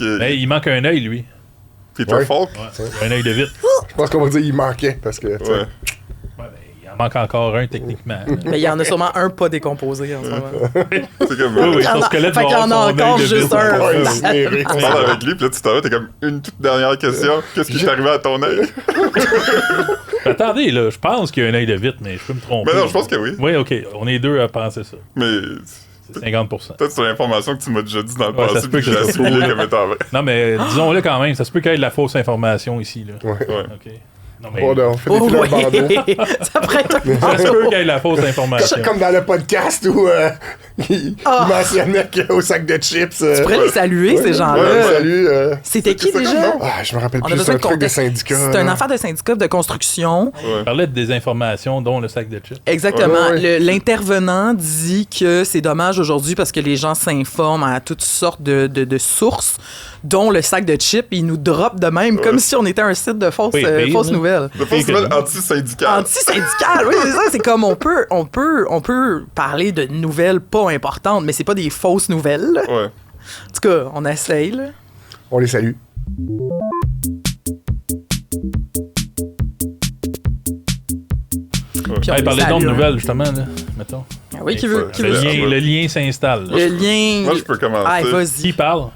Mais il manque un œil, lui. Peter Falk? Un œil de vite. Je pense qu'on va dire qu'il manquait, parce que... Ouais. Il en manque encore un, techniquement. Mais il y en a sûrement un pas décomposé en ce moment. C'est comme... Oui, Son squelette fait qu'il y en a encore juste un. Ouais, Tu parles avec lui, puis là, tu t'en vas, t'es comme une toute dernière question. Qu'est-ce qui t'est arrivé à ton œil? Attendez, là, je pense qu'il y a un œil de vite, mais je peux me tromper. Mais non, je pense que oui. Oui, OK. On est deux à penser ça. Mais... C'est 50%. Peut-être c'est l'information que tu m'as déjà dit dans le Ouais, ça passé, se peut puis que j'ai ça se assimilé trouve. comme étant vrai. Non, mais disons-le quand même, ça se peut qu'il y ait de la fausse information ici, là. Ouais. Ouais. OK. Non, mais... Oh, là, on fait des Oh, filets oui. bandeaux. Ça prête un Ça se peut qu'il y ait de la fausse information. C'est comme dans le podcast où il mentionnait qu'au sac de chips... Tu pourrais les saluer, ces gens-là. Ouais, salut. C'était qui ça déjà? comme nom? Ah, je me rappelle On a plus, c'est besoin un de truc de contexte. syndicat. C'est une affaire de syndicat de construction. On parlait de désinformation, dont le sac de chips. Exactement. Ouais. L'intervenant dit que c'est dommage aujourd'hui parce que les gens s'informent à toutes sortes de sources, dont le sac de chips. Il nous drop de même, comme si on était un site de fausses nouvelles. Le faux nouvelle anti-syndical. Anti-syndical, oui, c'est ça. C'est comme on peut parler de nouvelles pas importantes, mais c'est pas des fausses nouvelles. Ouais. En tout cas, on essaye, là. On les salue. Puis on Hey, les parlez donc salue, de hein. nouvelles, justement, là. Mettons. Ah oui, qui veut? Qui Le veut? lien, le lien s'installe. là. Le lien. Moi, je peux commencer. Ah, Qui vas-y. parle?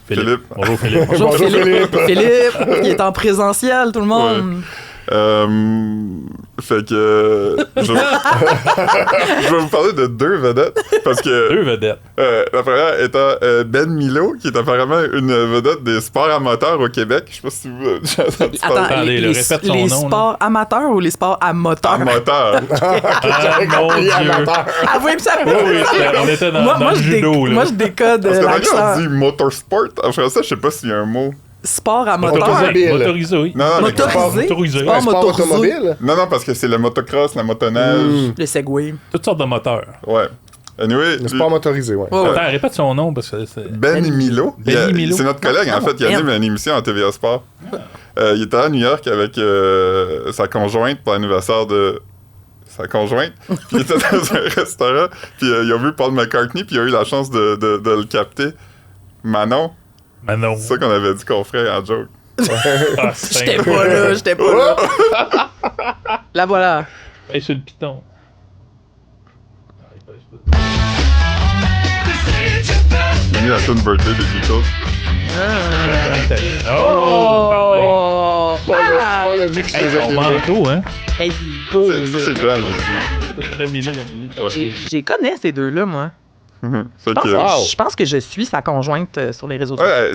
Philippe. Bonjour, Philippe. Bonjour, Bonjour, Philippe. Philippe. Philippe, qui est en présentiel, tout le monde. Fait que je vais vous parler de deux vedettes parce que Deux vedettes. la première étant Ben Milo, qui est apparemment une vedette des sports amateurs au Québec. Je sais pas si vous avez déjà entendu Attends, parler. Attendez, les, répète son les nom, là. sports amateurs ou les sports à moteur? Amateur. Ah, mon compris, Dieu. amateur. Ah oui, ça Oui, on était dans, dans le judo, là. moi, je décode Parce que dans on l'accent. dit motorsport. En français, je sais pas s'il y a un mot. Sport à moteur. Motorisé. Motorisé, oui. Non, mais Motorisé. Motorisé. Sport Un sport motorisé. automobile? non, parce que c'est le motocross, la motoneige. Le Segway. Toutes sortes de moteurs. Ouais. Anyway, Le sport motorisé, ouais. Ouais, ouais. Attends, répète son nom, parce que c'est... Ben Milo. Ben Milo. C'est notre collègue, en fait. Il anime une émission à TVA Sport. Il était à New York avec sa conjointe pour l'anniversaire de sa conjointe. Puis il était dans un restaurant. Puis ils ont vu Paul McCartney. Puis il a eu la chance de le capter. Manon. Manon. C'est ça qu'on avait dit qu'on ferait en joke. Ah, J'étais pas là, j'étais pas là. La voilà. Hey, sur le piton. Il a mis la tune Birthday des Beatles. Oh! Ah! On a vu que je Hey, faisais on filmer. manteau, hein? Hey, Ça, c'est Jeanne aussi. Très mignon. j'ai connais ces deux-là, moi. Fait Je pense, que, je pense que je suis sa conjointe sur les réseaux sociaux. ouais,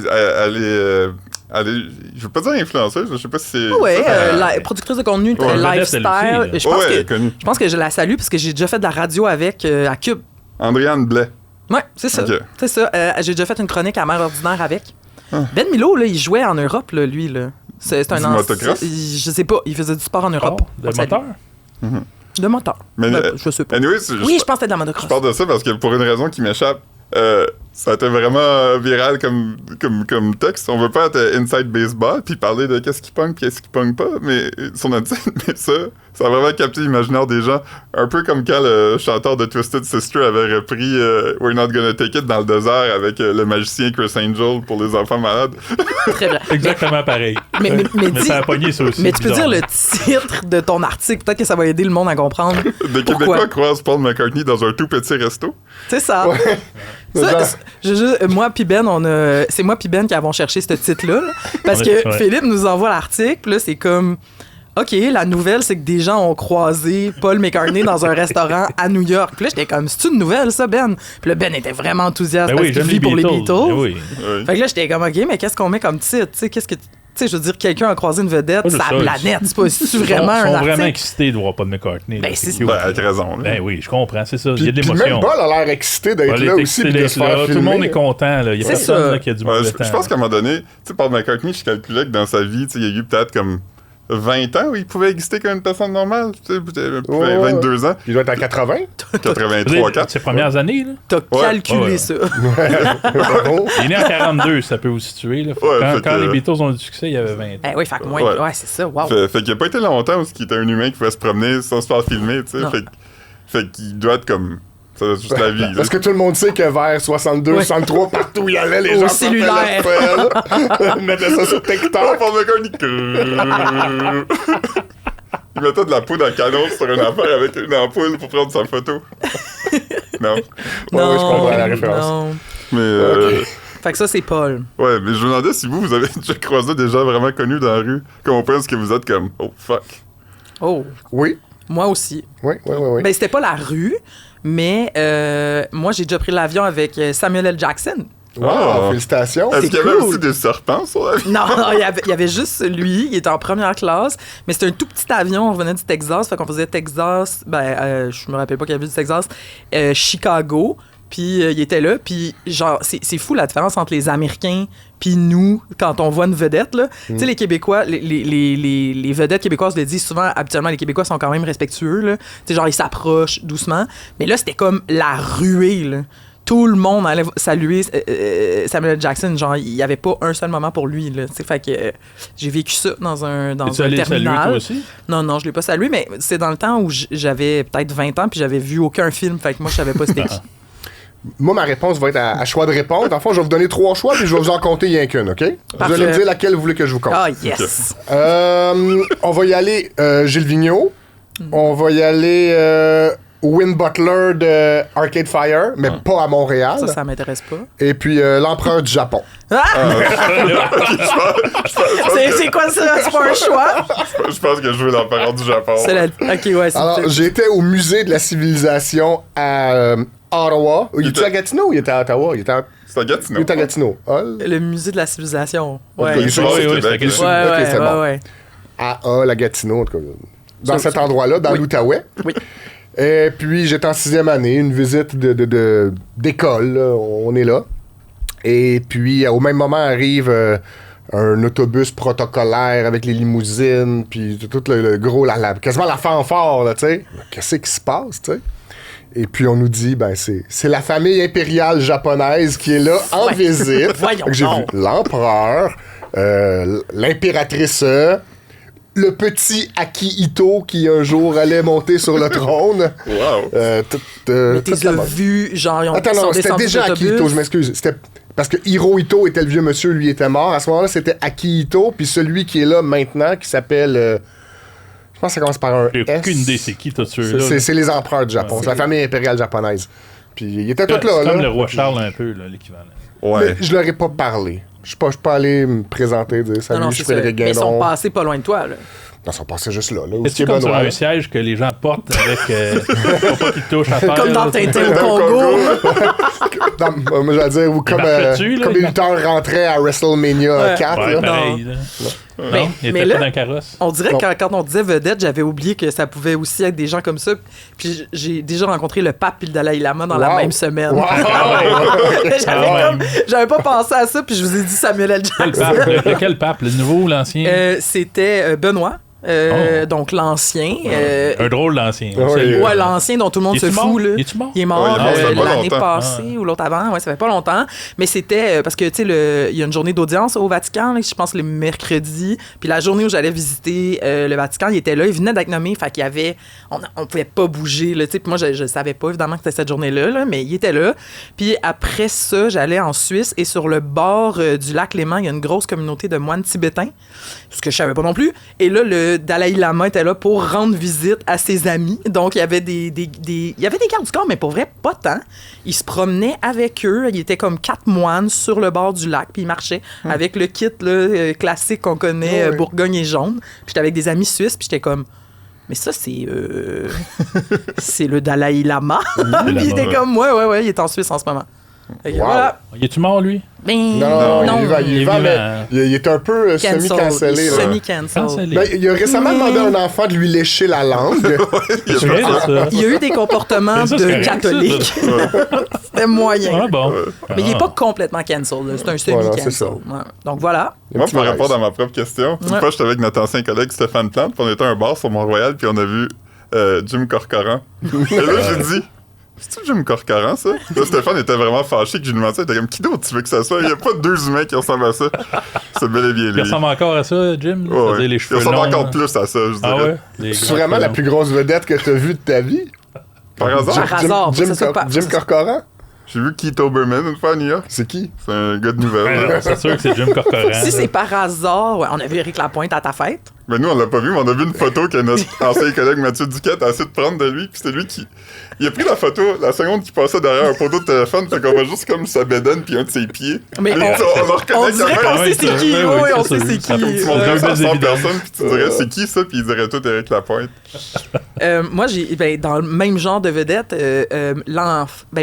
elle est, je veux pas dire influenceuse, je sais pas si c'est. Ouais, ça, la productrice de contenu, Ouais, lifestyle. vedette, elle aussi, Je pense, ouais, que, connue. je pense que je la salue parce que j'ai déjà fait de la radio avec à Cube. Andréane Blais. Ouais, c'est ça. Ok. C'est ça. J'ai déjà fait une chronique à Mère Ordinaire avec. Ben Milo, là, il jouait en Europe, là, lui. Là. C'est un Du ancien- motocross? Je sais pas, il faisait du sport en Europe. De On le salue. moteur? De moteur. Mais, Ben, je sais pas. Anyway, Oui, je pense que c'était de la je motocross. parle de ça parce que pour une raison qui m'échappe, ça a été vraiment viral comme texte. On veut pas être inside baseball puis parler de qu'est-ce qui pogne puis qu'est-ce qui pogne pas, mais sur notre scène, mais ça a vraiment capté l'imaginaire des gens. Un peu comme quand le chanteur de Twisted Sister avait repris We're Not Gonna Take It dans le désert avec le magicien Chris Angel pour les enfants malades. Très bien. Exactement pareil. Mais dis- ça a pogné ça aussi. Mais tu peux dire bizarre. le titre de ton article. Peut-être que ça va aider le monde à comprendre. Des Pourquoi? Québécois croisent Paul McCartney dans un tout petit resto. C'est ça. Moi puis Ben, c'est moi puis Ben qui avons cherché ce titre-là. Là, parce que Ouais. Philippe nous envoie l'article. Puis là, c'est comme... OK, la nouvelle, c'est que des gens ont croisé Paul McCartney dans un restaurant à New York. Puis là, j'étais comme, c'est une nouvelle, ça, Ben? Puis là, Ben était vraiment enthousiaste Ben parce oui, qu'il j'aime vit les pour les Beatles. Beatles. Ben oui. Ouais. Fait que là, j'étais comme, OK, mais qu'est-ce qu'on met comme titre? Tu sais, qu'est-ce que... Tu sais, je veux dire, quelqu'un a croisé une vedette, Pas juste sa ça, planète. C'est pas si Ils vraiment sont un article. vraiment excités de voir Paul McCartney. Ben, là, c'est- cute. Ben, avec raison. là. Ben oui, je comprends, c'est ça. Il y a de Puis même l'émotion. Paul a l'air excité d'être Paul là est aussi excité puis de d'être se faire là. Tout le monde filmer. est content. Là. Il y a C'est personne ça. là, qui a du Ouais, mauvais je temps. pense qu'à un moment donné, tu sais, Paul McCartney, je calculais que dans sa vie, tu sais, il y a eu peut-être comme 20 ans où il pouvait exister comme une personne normale. Tu sais, peut-être Ouais. 22 ans, Il doit être à 80. 83, 4. Ses premières années, là. T'as Ouais. calculé Ouais. ça. Bravo. Il est né en 42, ça peut vous situer. Là. Ouais, quand fait quand que- les Beatles ont eu du succès, il y avait 20 ans. Eh oui, fait que moi, Ouais. ouais, c'est ça. Wow. Fait qu'il a pas été longtemps où il était un humain qui pouvait se promener sans se faire filmer, tu sais. Non. Fait qu'il doit être comme Ça doit être juste la vie. Parce que tout le monde sait que vers 62, Ouais. 63, partout où il y allait, les Au gens cellulaire. Ils mettaient ça sur TikTok. Paul McCartney. Il mettait de la poudre à canon sur une affaire avec une ampoule pour prendre sa photo. Non. Ouais, je comprends la référence. Non. Mais Fait que ça, c'est Paul. ouais, mais je me demandais si vous avez déjà croisé des gens vraiment connus dans la rue, comme on pense que vous êtes comme oh fuck. Oh, Oui, moi aussi. oui. Ben, c'était pas la rue, mais moi, j'ai déjà pris l'avion avec Samuel L. Jackson. Wow, Ah. félicitations. Est-ce c'est qu'il y avait cool. aussi des serpents sur la vie? Non, il y avait juste lui, il était en première classe, mais c'était un tout petit avion, on revenait du Texas, fait qu'on faisait Texas, je me rappelle pas qu'il y avait du Texas, Chicago, puis il était là, puis genre, c'est fou la différence entre les Américains puis nous, quand on voit une vedette, là. Tu sais, les Québécois, les vedettes québécoises le disent souvent, habituellement, les Québécois sont quand même respectueux, là. Tu sais, genre, ils s'approchent doucement, mais là, c'était comme la ruée, là. Tout le monde allait saluer Samuel L. Jackson. Genre, il n'y avait pas un seul moment pour lui. Là, fait que j'ai vécu ça dans un Es-tu allé le saluer, terminal. toi aussi? Non, je l'ai pas salué, mais c'est dans le temps où j'avais peut-être 20 ans puis j'avais vu aucun film. Fait que moi, je savais pas c'était qui. Moi, ma réponse va être à choix de réponse. Dans le fond, je vais vous donner 3 choix, puis je vais vous en compter rien qu'une, OK? Vous Parfait. allez me dire laquelle vous voulez que je vous compte. Ah, yes! On va y aller Gilles Vigneault. On va y aller Win Butler de Arcade Fire, mais pas à Montréal. Ça m'intéresse pas. Et puis l'empereur du Japon. C'est quoi ça? C'est pas un choix? Je pense que je veux l'empereur du Japon. C'est la... Ok, ouais, c'est Alors, j'étais au musée de la civilisation à Ottawa. Il était à Gatineau ou il était à Ottawa? Il était à, C'est à Gatineau. il était à Gatineau. Ah, le musée de la civilisation. Ouais. Ok, Ouais, c'est Oui, c'est oui, Québec. c'est ouais, Ok, c'est bon. ouais. À la Gatineau, en tout cas. Dans Ça, cet ça- endroit-là, dans l'Outaouais. Oui. Et puis, j'étais en 6e année, une visite d'école, là. On est là. Et puis, au même moment, arrive un autobus protocolaire avec les limousines, puis tout le gros, quasiment la fanfare, là, tu sais. Qu'est-ce qui se passe, tu sais? Et puis, on nous dit, ben, c'est la famille impériale japonaise qui est là en Ouais. visite. Voyons Donc, j'ai vu donc. l'empereur, l'impératrice, le petit Akihito qui un jour allait monter sur le trône. Wow. Mais Toute la t'es mode. vu, genre, ils ont Attends, sont non, c'était descendus déjà d'autobus. Akihito, je m'excuse. C'était parce que Hirohito était le vieux monsieur, lui était mort. À ce moment-là, c'était Akihito, puis celui qui est là maintenant, qui s'appelle... je pense que ça commence par un J'ai S. aucune idée c'est qui, tous ceux-là. C'est les empereurs du Japon. C'est la famille impériale japonaise. Puis il était tout C'est là. comme là. le roi Charles un peu, là, l'équivalent. Ouais. Mais je leur ai pas parlé. Je suis pas allé me présenter, dire salut, Non, je c'est suis ça. Frédéric Mais ils sont Guénon. passés pas loin de toi, là. Non, ils sont passés juste là. Où Est-ce que comme sur un siège que les gens portent avec... faut pas qu'ils touchent à terre. Comme dans là, Tintin au Dans le Congo. Non, moi, j'allais dire, ou comme, marchaient-tu, là, comme ils les lutteurs rentraient à WrestleMania Ouais. 4. Ouais, là. pareil. Là. Mais- Non, il mais était là- pas dans le carrosse. On dirait Non. que quand on disait vedette, j'avais oublié que ça pouvait aussi être des gens comme ça. Puis j'ai déjà rencontré le pape et le Dalai Lama dans la Wow. même semaine. Wow. J'avais pas pensé à ça, puis je vous ai dit Samuel L. Quel Jackson. pape? Lequel pape? Le nouveau ou l'ancien? C'était Benoît, donc l'ancien. Un drôle d'ancien. Ouais, Celui- Ouais, l'ancien dont tout le monde Il se est-tu fout. mort? Là. Il est-tu mort? Il est mort Ouais, il est mort, ça fait pas l'année longtemps. passée ou l'autre avant. Ouais, ça fait pas longtemps. Mais c'était parce que, tu sais, il y a une journée d'audience au Vatican, là, je pense le mercredi. Puis la journée où j'allais visiter le Vatican, il était là. Il venait d'être nommé. Fait qu'il y avait. On pouvait pas bouger, là, tu sais. Puis moi, je savais pas, évidemment, que c'était cette journée-là, là, mais il était là. Puis après ça, j'allais en Suisse et sur le bord du lac Léman, il y a une grosse communauté de moines tibétains. Ce que je savais pas non plus. Et là, le Dalai Lama était là pour rendre visite à ses amis. Donc, il y avait il y avait des gardes du corps, mais pour vrai, pas tant. Il se promenait avec eux. Il était comme 4 moines sur le bord du lac, puis il marchait avec le kit là, classique qu'on connaît, Ouais. Bourgogne et jaune. Puis j'étais avec des amis suisses, puis j'étais comme... Mais ça, c'est c'est le Dalai Lama. Puis il était comme, ouais, il est en Suisse en ce moment. Fait que Wow. voilà. Il est-tu mort, lui? Ben, Non, il est vivant, il est mais vivant. il est un peu semi-cancellé. là. Semi-cancel. Cancellé. Ben, il a récemment demandé à un enfant de lui lécher la langue. C'est vrai, ça. Il y a eu des comportements Mais ça, c'est de correct, ça, catholiques. C'était moyen. Ah bon. Mais il est pas complètement cancel. là. C'est un Voilà, c'est semi-cancel. ça. Ouais. Donc voilà. Moi, petit pour malaise. répondre à ma propre question, une Ouais. fois, j'étais avec notre ancien collègue Stéphane Plante, puis on était à un bar sur Mont-Royal, puis on a vu Jim Corcoran. Et là, j'ai dit, c'est-tu Jim Corcoran, ça? Là, Stéphane était vraiment fâché que j'ai demandé ça. Il était comme, qui d'autre tu veux que ça soit? Il n'y a pas 2 humains qui ressemblent à ça. C'est bel et bien Il lui. ressemble encore à ça, Jim? Ouais, C'est-à-dire ouais. les Il cheveux ressemble longs, encore hein. plus à ça, je dirais. Ah ouais? Les C'est grands vraiment cheveux la longs. plus grosse vedette que tu as vue de ta vie? Par hasard? Par hasard, Jim, ça, c'est pas- Jim Corcoran? J'ai vu Keith Olbermann une fois à New York. C'est qui? C'est un gars de nouvelles. Ouais, là. c'est sûr que c'est Jim Corcoran. Si là. c'est par hasard, ouais, on a vu Éric Lapointe à ta fête. Mais nous, on l'a pas vu, mais on a vu une photo que notre ancien collègue Mathieu Duquette a essayé de prendre de lui, puis c'était lui qui... Il a pris la photo la seconde qu'il passait derrière un poteau de téléphone, fait qu'on voit juste comme sa bédaine puis un de ses pieds. Mais Et on- le reconnaît On quand dirait même. qu'on Ouais, sait c'est qui. ouais, Oui, ouais, on c'est sait c'est sûr. qui. Tu Ouais. montrais ça à 100 Deux évidents. personnes, puis tu dirais c'est qui ça, puis ils diraient tout Éric Lapointe. Moi, dans le même genre de vedette,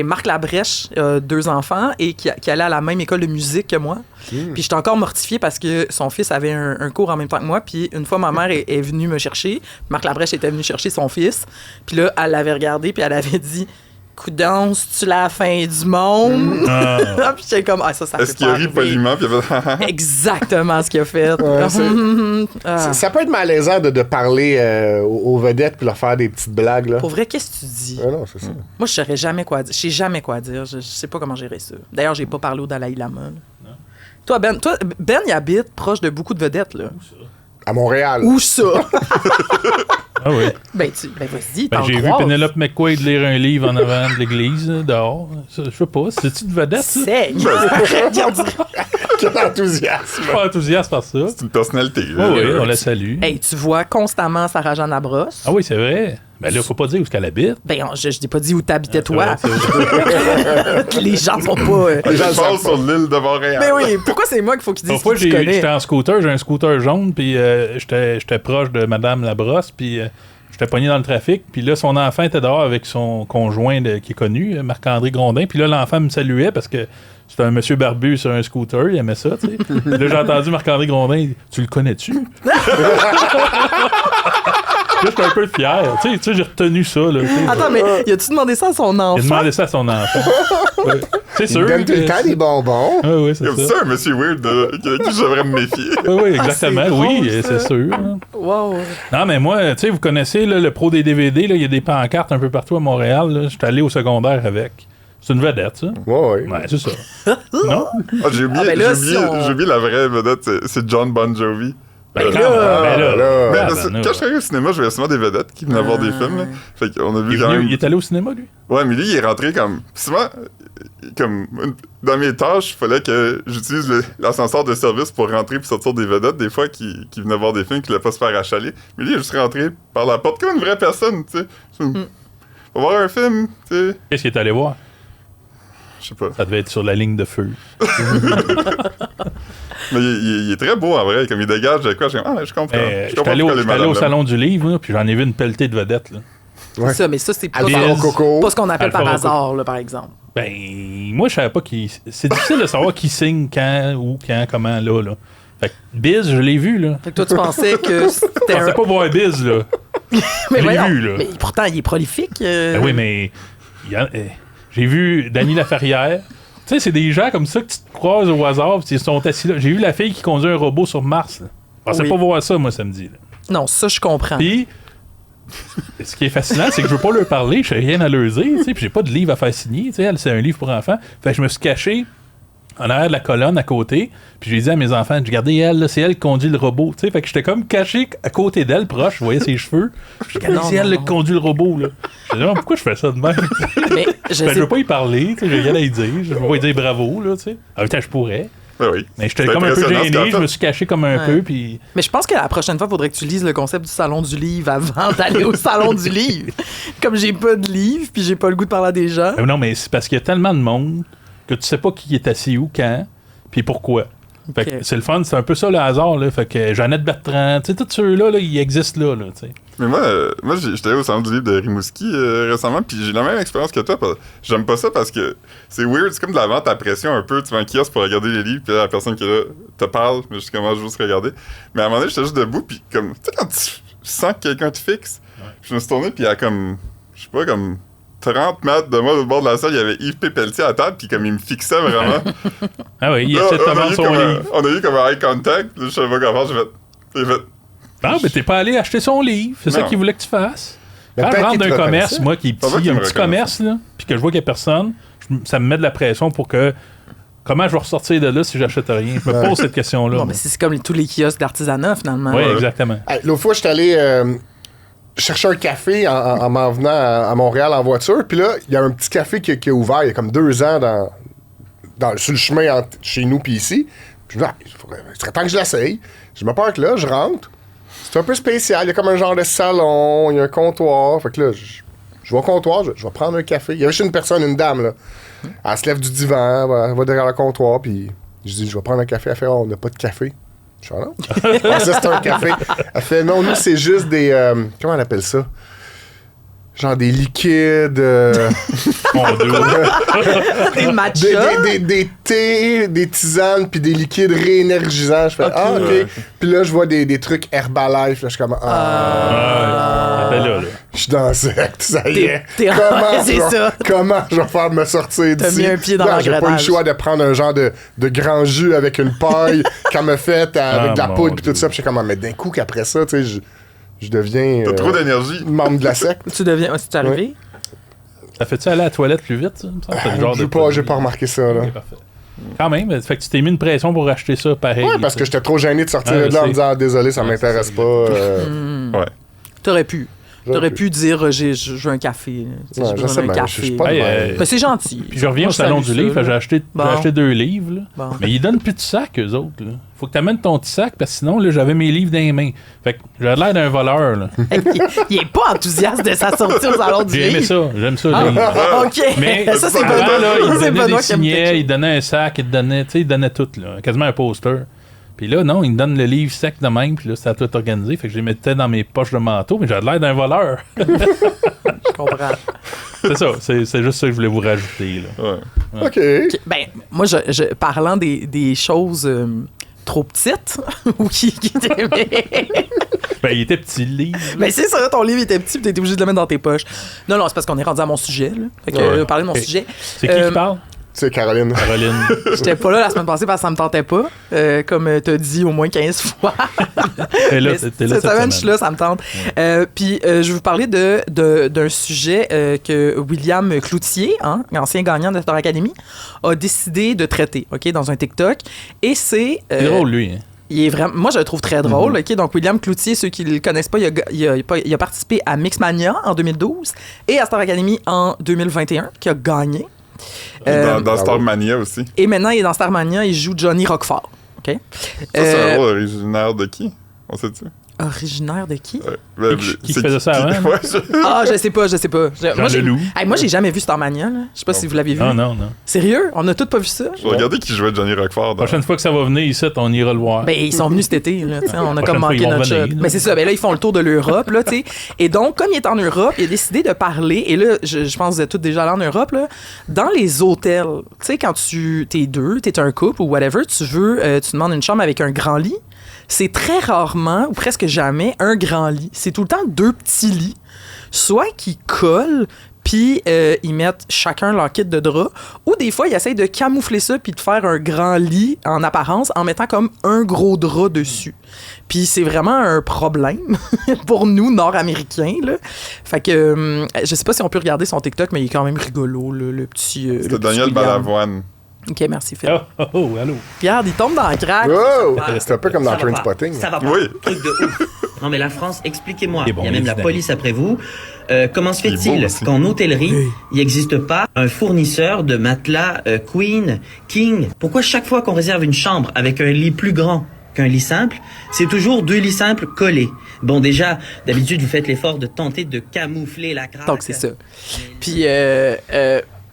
Marc Labrèche a 2 enfants et qui allait à la même école de musique que moi. Puis j'étais encore mortifiée parce que son fils avait un cours en même temps que moi. Puis une fois, ma mère est venue me chercher. Marc Labrèche était venu chercher son fils. Puis là, elle l'avait regardé, puis elle avait dit « Coudon, c'est-tu la fin du monde? Ah. Puis j'étais comme « Ah, ça Est-ce peut qu'il pas a ri arriver. poliment, puis il a fait... Exactement ce qu'il a fait. Ouais, c'est- Ah. Ça peut être malaisant de parler aux vedettes puis leur faire des petites blagues, là. Pour vrai, qu'est-ce que tu dis? Ah non, c'est ça. Moi, je saurais jamais quoi dire. Je sais jamais quoi dire. Je sais pas comment gérer ça. D'ailleurs, j'ai pas parlé au Dalai Lama. là. Toi, Ben, il habite proche de beaucoup de vedettes, là. À Montréal. Où ça? Ah oui. Ben, vas-y, Ben, t'en j'ai vu croises. Penelope McQuaid lire un livre en avant de l'église, dehors. Ça, je sais pas, c'est-tu de vedette, ça? Saigne. Arrête, on dirait- Quel enthousiasme. Je suis pas enthousiaste par ça. C'est une personnalité. Oui, là. oui, on la salue. Hey, tu vois constamment Sarah-Jeanne Labrosse. Ah oui, c'est vrai. Ben là, faut pas dire où est-ce qu'elle habite. Ben, je t'ai pas dit où t'habitais, toi. C'est vrai. Les gens sont pas... Je gens le savent passe sur l'île de Montréal. Ben oui, pourquoi c'est moi qu'il faut qu'ils disent Parfois, qui tu connais? j'étais en scooter, j'ai un scooter jaune, puis j'étais proche de Madame Labrosse, puis j'étais pogné dans le trafic, puis là, son enfant était dehors avec son conjoint qui est connu, Marc-André Grondin, puis là, l'enfant me saluait parce que c'était un monsieur barbu sur un scooter, il aimait ça, tu sais. Puis là, j'ai entendu Marc-André Grondin, il dit, tu le connais-tu? Là, j'étais un peu fier, tu sais, j'ai retenu ça, là. tu sais. Attends, mais as-tu demandé ça à son Il a enfant? demandé ça à son enfant. Ouais. C'est Il sûr. donne tout le que- temps des bonbons. Ah oui, c'est Comme ça. ça, un monsieur weird de qui je devrais me méfier. Oui, oui, exactement. c'est oui, drôle, ça. c'est sûr. Hein. Wow. Non, mais moi, tu sais, vous connaissez là, le pro des DVD, là, il y a des pancartes un peu partout à Montréal. là. J'étais allé au secondaire avec. C'est une vedette, ça. Ouais, ouais. Ouais, c'est ça. Non? Ah, j'ai oublié, Ah, ben là, j'ai oublié, si on- j'ai oublié la vraie vedette, c'est John Bon Jovi. Ben, Euh, quand même, ben là, là. Mais ben, parce que ben, quand je travaillais au cinéma, je voyais souvent des vedettes qui venaient voir des films. Là. Fait qu'on a vu il, est quand venu- même... il est allé au cinéma, lui? Ouais, mais lui, il est rentré comme... Souvent, dans mes tâches, il fallait que j'utilise l'ascenseur de service pour rentrer puis sortir des vedettes, des fois, qui venaient voir des films qui ne voulaient pas se faire achaler. Mais lui, il est juste rentré par la porte comme une vraie personne, tu sais. Pour voir un film, tu sais. Qu'est-ce qu'il est allé voir? Je sais pas. Ça devait être sur la ligne de feu. Mais il est très beau, en vrai. Comme il dégage de quoi, je comprends. Je J'étais comprends allé pourquoi les j'étais allé au madames salon du livre, là, puis j'en ai vu une pelletée de vedettes. Là. Ouais. C'est ça, mais ça, c'est pas, Alpha Biz. Coco. pas ce qu'on appelle Alpha par Rocco. hasard, là, par exemple. Ben, moi, je savais pas qui. C'est difficile de savoir qui signe quand, où, quand, comment, là. Fait que Biz, je l'ai vu, là. Fait que toi, tu pensais que Je c'était pensais pas voir Biz, là. Mais je l'ai voyons, vu, là. Mais pourtant, il est prolifique. Ben oui, mais j'ai vu Danny Laferrière. Tu sais, c'est des gens comme ça que tu te croises au hasard puis ils sont assis là. J'ai vu la fille qui conduit un robot sur Mars. Là. Je pensais Oui. pas voir ça, moi, samedi. Là. Non, ça, je comprends. Puis, ce qui est fascinant, c'est que je veux pas leur parler, je n'ai rien à leur dire, tu sais, puis j'ai pas de livre à faire signer. Tu sais, elle, c'est un livre pour enfants. Fait que je me suis caché en arrière de la colonne à côté, puis j'ai dit à mes enfants, regardez elle, là, c'est elle qui conduit le robot. Tu sais, fait que j'étais comme caché à côté d'elle, proche, je voyais ses cheveux. Je dis, Non, c'est elle non, là, non. qui conduit le robot. Là. Je dis, pourquoi je fais ça de même? Mais je Ben, je sais veux pas y parler, tu sais, j'ai rien à y dire. Je veux pas y dire bravo, là, tu sais. En même temps, je pourrais. Ben oui. Mais j'étais C'est comme un peu impressionnant, ce qu'elle a gêné, je fait. me suis caché comme un Ouais. peu, puis... Mais je pense que la prochaine fois, il faudrait que tu lises le concept du salon du livre avant d'aller au salon du livre. Comme j'ai pas de livre, puis j'ai pas le goût de parler à des gens. Non, mais c'est parce qu'il y a tellement de monde que tu sais pas qui est assis où, quand, puis pourquoi. Fait que Ok. c'est le fun, c'est un peu ça le hasard, là. Fait que Jeannette Bertrand, tu sais, tous ceux-là, là, ils existent là, tu sais. Mais moi j'étais allé au salon du livre de Rimouski récemment, puis j'ai la même expérience que toi. J'aime pas ça parce que c'est weird, c'est comme de la vente à pression un peu. Tu vas en kiosque pour regarder les livres, puis là, la personne qui est là te parle, mais je commence juste à regarder. Mais à un moment donné, j'étais juste debout, puis comme, tu sais, quand tu sens que quelqu'un te fixe, je me suis tourné, puis à comme, je sais pas, comme 30 mètres de moi, au bord de la salle, il y avait Yves P. Pelletier à table, puis comme il me fixait vraiment. Ah oui, il Là, essaie de te on a vendre eu son comme livre. on a eu comme un eye contact, puis là, je savais pas comment faire, j'ai fait. Non, mais t'es pas allé acheter son livre, c'est ça Non. qu'il voulait que tu fasses. Mais Quand je peut-être rentre qu'il d'un te commerce, reconnaissait. moi qui est Pas vrai petit, qu'il un me petit reconnaissait. commerce, là, puis que je vois qu'il y a personne, ça me met de la pression pour que... Comment je vais ressortir de là si j'achète rien? Je me pose cette question-là. Bon, moi. mais c'est comme tous les kiosques d'artisanat, finalement. Oui, Ouais. exactement. Hey, l'autre fois, j'étais allé cherchais un café en m'en venant à Montréal en voiture. Puis là, il y a un petit café qui est ouvert il y a comme 2 ans sur le chemin entre chez nous puis ici. Puis je me dis, il serait temps que je l'essaye. Je me parque là, je rentre. C'est un peu spécial. Il y a comme un genre de salon, il y a un comptoir. Fait que là, je vais au comptoir, je vais prendre un café. Il y avait juste une personne, une dame, là. Elle se lève du divan, elle va derrière le comptoir, puis je dis, je vais prendre un café. Elle fait, on n'a pas de café. Je fais, non. Ça, c'est un café. Elle fait, non, nous, c'est juste des. Comment on appelle ça? Genre des liquides. Des matchas. Des thés, des tisanes, puis des liquides réénergisants. Je fais, OK. Puis là, je vois des trucs Herbalife. Là, je suis comme, là. Je suis dans le secte, ça y est. C'est Comment je vais faire me sortir d'ici? T'as mis un pied dans l'engrenage. J'ai pas eu le choix de prendre un genre de grand jus avec une paille qu'elle me fait avec de la poudre et tout ça. Puis je suis comme, mais d'un coup qu'après ça, tu sais, je deviens... T'as trop d'énergie. Membre de la secte. Tu deviens... C'est arrivé? Ça fait-tu aller à la toilette plus vite, ça? J'ai pas remarqué ça, là. Okay, parfait. Quand même, fait que tu t'es mis une pression pour acheter ça pareil. Ouais, parce que j'étais trop gêné de sortir de là en me disant, désolé, ça m'intéresse pas. Ouais. T'aurais pu. T'aurais pu dire, je veux un café. Ouais, je sais, mais je suis pas mais c'est gentil. Puis je reviens au salon du livre, j'ai acheté 2 livres. Là. Bon. Mais ils donnent plus de sac, eux autres. Là. Faut que tu amènes ton petit sac, parce que sinon, là, j'avais mes livres dans les mains. Fait que j'avais l'air d'un voleur. Là. Il est pas enthousiaste de sa sortie au salon du livre. J'aime ça, les livres. OK. Mais ça, c'est avant, Benoît. là, il C'est donnait Benoît des qui aime quelque signets, chose. il donnait un sac, il donnait tout, là, quasiment un poster. Puis là, non, il me donne le livre sec de même, puis là, c'était à tout organisé. Fait que je les mettais dans mes poches de manteau, mais j'avais l'air d'un voleur. Je comprends. C'est ça, c'est juste ça que je voulais vous rajouter. Là. Ouais. OK. Ben, moi, parlant des choses trop petites, ou qui étaient... Ben, il était petit, le livre. Mais c'est ça, ton livre était petit, puis t'étais obligé de le mettre dans tes poches. Non, c'est parce qu'on est rendu à mon sujet, là. Fait que, parler de mon sujet. C'est qui parle? C'est Caroline. J'étais pas là la semaine passée parce que ça me tentait pas, comme t'as dit au moins 15 fois. T'es là, cette cette semaine, je suis là, ça me tente. Puis je vais vous parler d'un sujet que William Cloutier, ancien gagnant de Star Academy, a décidé de traiter, OK, dans un TikTok. Et c'est... C'est drôle, lui. Hein? Il est vraiment, moi, je le trouve très drôle. OK? Donc, William Cloutier, ceux qui ne le connaissent pas, il a participé à Mixmania en 2012 et à Star Academy en 2021, qui a gagné. Dans Starmania aussi. Et maintenant, il est dans Starmania, il joue Johnny Roquefort. OK? Ça, c'est un rôle originaire de qui? On sait-tu? Originaire de qui? Qui faisait ça avant? Ouais, je sais pas. Leloup. Moi, j'ai jamais vu Starmania. Là. Je sais pas si vous l'avez vu. Non. Sérieux? On a tous pas vu ça? Je regardais qui jouait Johnny Roquefort. La prochaine fois que ça va venir ici, on ira le voir. Ben, ils sont venus cet été. Là, on a comme manqué fois, notre venir, shot. Mais c'est ça. Ben là, ils font le tour de l'Europe. Là, et donc, comme il est en Europe, il a décidé de parler. Et là, je pense que vous êtes tous déjà allés en Europe. Là, dans les hôtels, tu sais, quand t'es deux, t'es un couple ou whatever, tu demandes une chambre avec un grand lit. C'est très rarement, ou presque jamais, un grand lit. C'est tout le temps 2 petits lits. Soit qui collent, puis ils mettent chacun leur kit de drap, ou des fois, ils essayent de camoufler ça puis de faire un grand lit en apparence en mettant comme un gros drap dessus. Puis c'est vraiment un problème pour nous, Nord-Américains. Là. Fait que je sais pas si on peut regarder son TikTok, mais il est quand même rigolo, le petit... C'était Daniel Balavoine. OK, merci, Phil. Oh, allô. Regarde, il tombe dans le crack. Oh! C'est un peu comme dans Trainspotting. Ça va pas. Oui. Truc de ouf. Non mais la France, expliquez-moi. Il est bon, il y a même la évidemment. police après vous. Comment se Il est fait-il beau aussi. qu'en hôtellerie, il n'existe pas un fournisseur de matelas Queen, King? Pourquoi chaque fois qu'on réserve une chambre avec un lit plus grand qu'un lit simple, c'est toujours 2 lits simples collés? Bon, déjà, d'habitude, vous faites l'effort de tenter de camoufler la craque. Donc, c'est ça. Puis,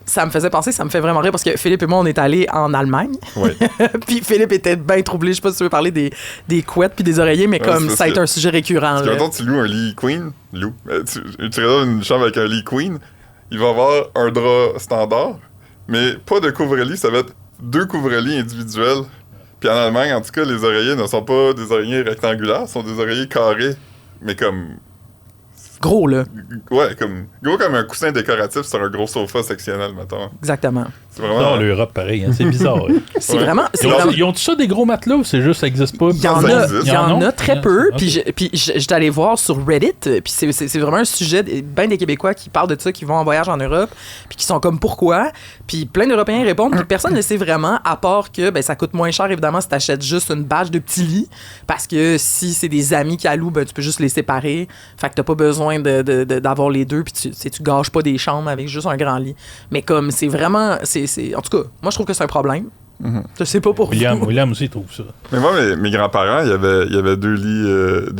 ça me faisait penser, ça me fait vraiment rire parce que Philippe et moi, on est allés en Allemagne. Ouais. Puis Philippe était bien troublé. Je sais pas si tu veux parler des couettes puis des oreillers, mais comme c'est ça a été ça. un sujet récurrent. Parce que Là. maintenant, tu loues un lit queen, tu réserves une chambre avec un lit queen, il va avoir un drap standard, mais pas de couvre-lit, ça va être 2 couvre-lits individuels. Puis en Allemagne, en tout cas, les oreillers ne sont pas des oreillers rectangulaires, ce sont des oreillers carrés, mais comme... Gros, là. Ouais, gros comme un coussin décoratif sur un gros sofa sectionnel, mettons. Exactement. C'est vraiment... Non, l'Europe, pareil. Hein, c'est bizarre. Hein. C'est Ouais. vraiment... Ils ont-tu ça des gros matelas ou c'est juste ça existe pas? Il y en Ça a, existe. il y en a très peu. Ok. Puis j'étais allé voir sur Reddit. Puis c'est vraiment un sujet. Ben des Québécois qui parlent de ça, qui vont en voyage en Europe, puis qui sont comme pourquoi. Puis plein d'Européens répondent. Puis personne ne le sait vraiment, à part que ben, ça coûte moins cher, évidemment, si t'achètes juste une bâche de petits lits. Parce que si c'est des amis qui allouent, ben, tu peux juste les séparer. Fait que t'as pas besoin besoin d'avoir les deux, puis tu gâches pas des chambres avec juste un grand lit. Mais comme c'est vraiment... En tout cas, moi, je trouve que c'est un problème. Je sais pas pour vous. William aussi trouve ça. Mais moi, mes grands-parents, il y avait deux